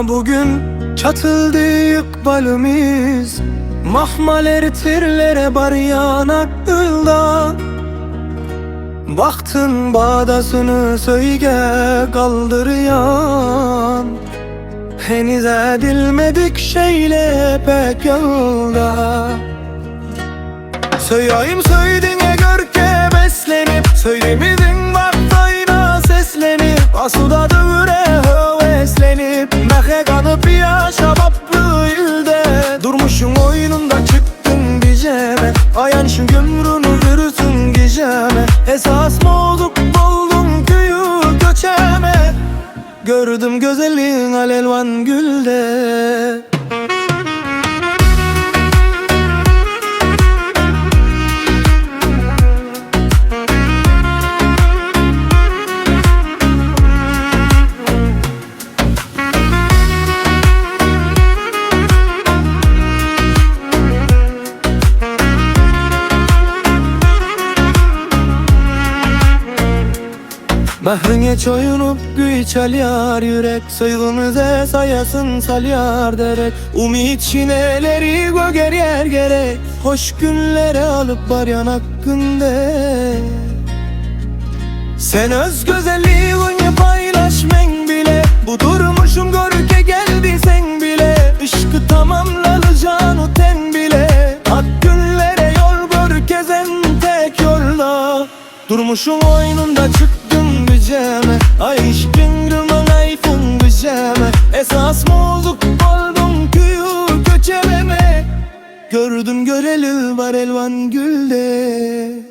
bugün çatıldı ikbalimiz. Mahmaler tirlere bar yanakılda. Baktın bağdasını söyge kaldıryan. Henüz edilmedik şeyle pek yolda. Söyleyeyim söydüğüne görke beslenip, söylemedin vaktayına seslenip, asuda dövüre heveslenip, mehe kanıp yaşabaplı ilde. Durmuşun oyununda çıktın diyeceğime, ayan şu gömrünü vürüsün geceme. Esas molduk buldum köyü göçeme, gördüm güzelliğin alelvan gülde. Mehrine çoyunup güy çalyar yürek, Söygümüze sayasın salyar derek. Umit şineleri göger yer gerek, hoş günlere alıp baryan hakkında. Sen öz güzelliğini paylaşmen bile, bu durmuşum görke geldi sen bile. Işkı tamamlanacağın o ten bile, hak günlere yol gör kezen tek yolda. Durmuşum oyununda çıktım güceme, ay işkingrim ayfın güceme. Esas molduk oldum köyü göçememe, gördüm göreli var elvan gülde.